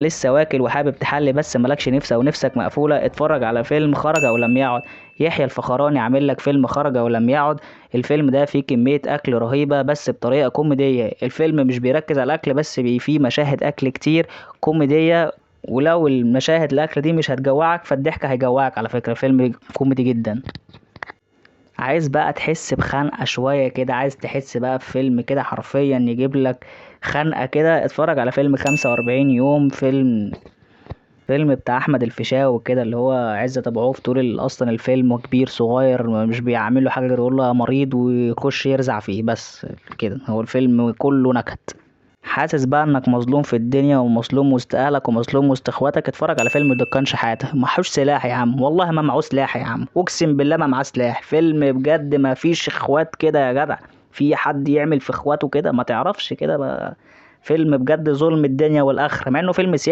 لسه واكل وحابب تحلي بس مالكش نفس او نفسك مقفولة، اتفرج على فيلم خرج او لم يعد. يحيى الفخراني عامل لك فيلم خرج او لم يعد. الفيلم ده فيه كمية اكل رهيبة بس بطريقة كوميدية. الفيلم مش بيركز على الاكل بس، فيه مشاهد اكل كتير كوميدية. ولو المشاهد الاكل دي مش هتجوعك فالضحك هيجوعك. على فكرة فيلم كوميدي جدا. عايز بقى تحس بخنقة شوية كده، عايز تحس بقى بفيلم كده حرفيا يجيب لك خنقة كده، اتفرج على فيلم 45 يوم. فيلم بتاع احمد الفيشاوي كده، اللي هو عزت ابو عوف طول اصلا الفيلم، وكبير صغير مش بيعمل له حاجه غير يقول له يا مريض ويخش يرزع فيه بس. كده هو الفيلم كله نكت. حاسس بقى انك مظلوم في الدنيا ومظلوم وسط اهلك ومظلوم وسط اخواتك، اتفرج على فيلم دكان شحاته. معهوش سلاح يا عم، والله ما معه سلاح يا عم، اقسم بالله ما معاه سلاح. فيلم بجد ما فيش اخوات كده يا جدع. في حد يعمل في اخواته كده؟ ما تعرفش كده بقى. فيلم بجد ظلم الدنيا والاخره، مع انه فيلم سياسي.